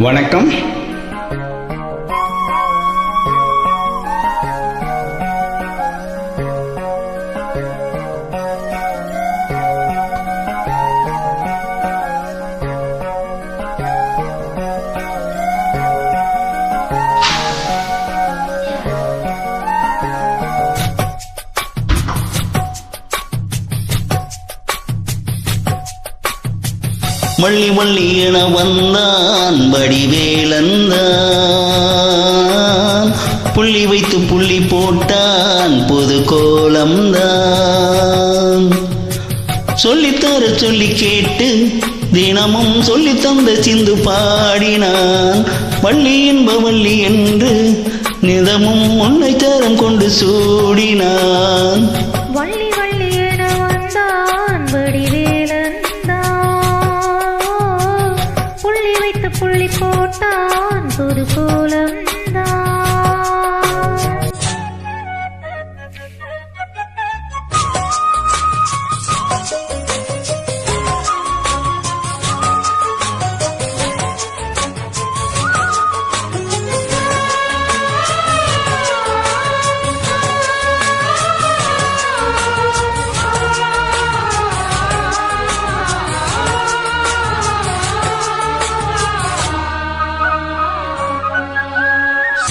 வணக்கம். வள்ளி வள்ளி என வந்தான் வடிவேலந்தான், புள்ளி வைத்து புள்ளி போட்டான் புது கோலம்தான். சொல்லித்தர சொல்லி கேட்டு தினமும் சொல்லி தந்த சிந்து பாடினான். வள்ளி என்ப வள்ளி என்று நிதமும் உன்னை தரம் கொண்டு சூடினான். வள்ளி வள்ளி என வந்தான் வடிவேலந்தான், புள்ளி வைத்து புள்ளி போட்டான் புது கோலம்தான்.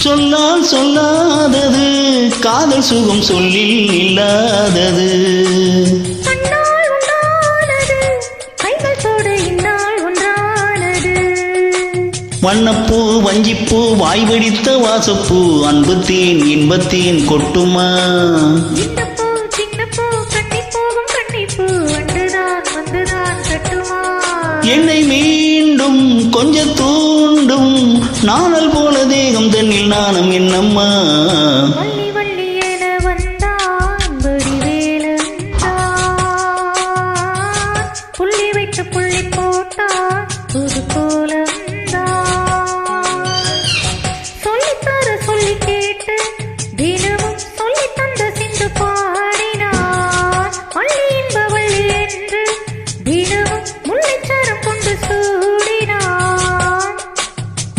சொல்லால் சொல்லாதது காதல் சுகம் சொல்லில் இல்லாதது. வண்ணப்பூ வஞ்சிப்பூ வாய்வடித்த வாசப்பூ அன்புத்தேன் இன்பத்தேன் கொட்டுமா. என்னை மீண்டும் கொஞ்ச தூண்டும் நாணல் போல தேகம் தன்னில் நாணம் என்னம்மா. வள்ளி வள்ளி என வந்தான் வடிவேலந்தான், புள்ளி வைத்து புள்ளி போட்டான் புது கோலம்தான். சொல்லித்தர சொல்லி கேட்டு தினமும் சொல்லி தந்த சிந்து பாடினான். வள்ளி என்ப வள்ளி என்று தினமும் முல்லைச்சரம் கொண்டு சூடினான்.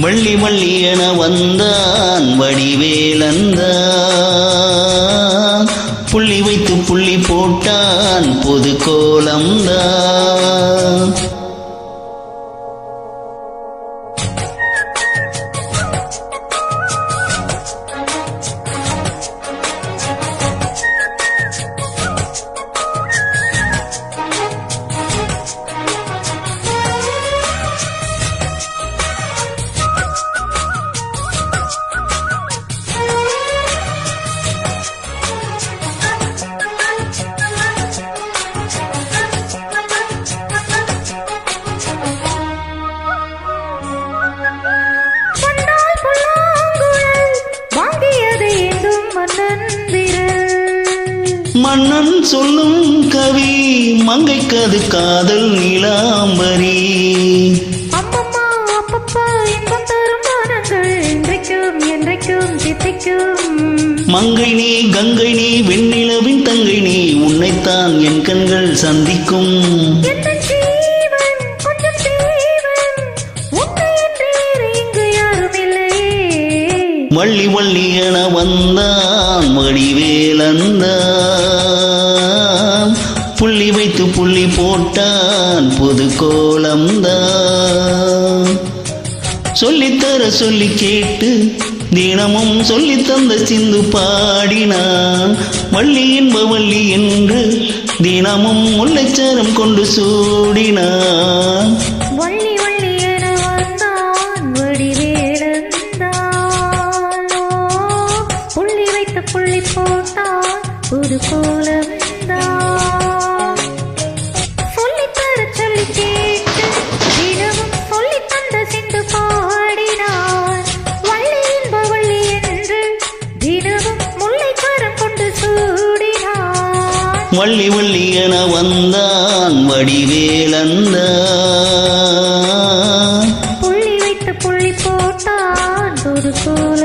வள்ளி வள்ளி என வந்தான் வடிவேலந்தான், புள்ளி வைத்து புள்ளி போட்டான் புது கோலம்தான். மன்னன் சொல்லும் கவி மங்கைக்கது காதல் நீலாம்பரி. அம்மம்மா அப்பப்பா இன்பம் தரும் கானங்கள் என்றைக்கும் என்றைக்கும் சித்திக்கும். மங்கை நீ கங்கை நீ வெண்ணிலவின் தங்கை நீ உன்னைத்தான் என் கண்கள் சந்திக்கும். வள்ளி வள்ளி என வந்தான் வடிவேலந்தான், புள்ளி வைத்து புள்ளி போட்டான் புது கோலம்தான். சொல்லித்தர சொல்லி கேட்டு தினமும் சொல்லி தந்த சிந்து பாடினான். வள்ளி என்ப வள்ளி என்று தினமும் முல்லைச்சரம் கொண்டு சூடினான். வள்ளி வள்ளி என வந்தான் வடிவேலந்தான், புள்ளி வைத்து புள்ளி போட்டான் புது கோலம்தான். சொல்லித்தர சொல்லி கேட்டு தினமும் சொல்லி தந்த சிந்து பாடினான். வள்ளி என்ப வள்ளி என்று தினமும் முல்லைச்சரம் கொண்டு சூடினான். வள்ளி வள்ளி என வந்தான் வடிவேலந்தான், புள்ளி வைத்து புள்ளி போட்டான் புது கோலம்.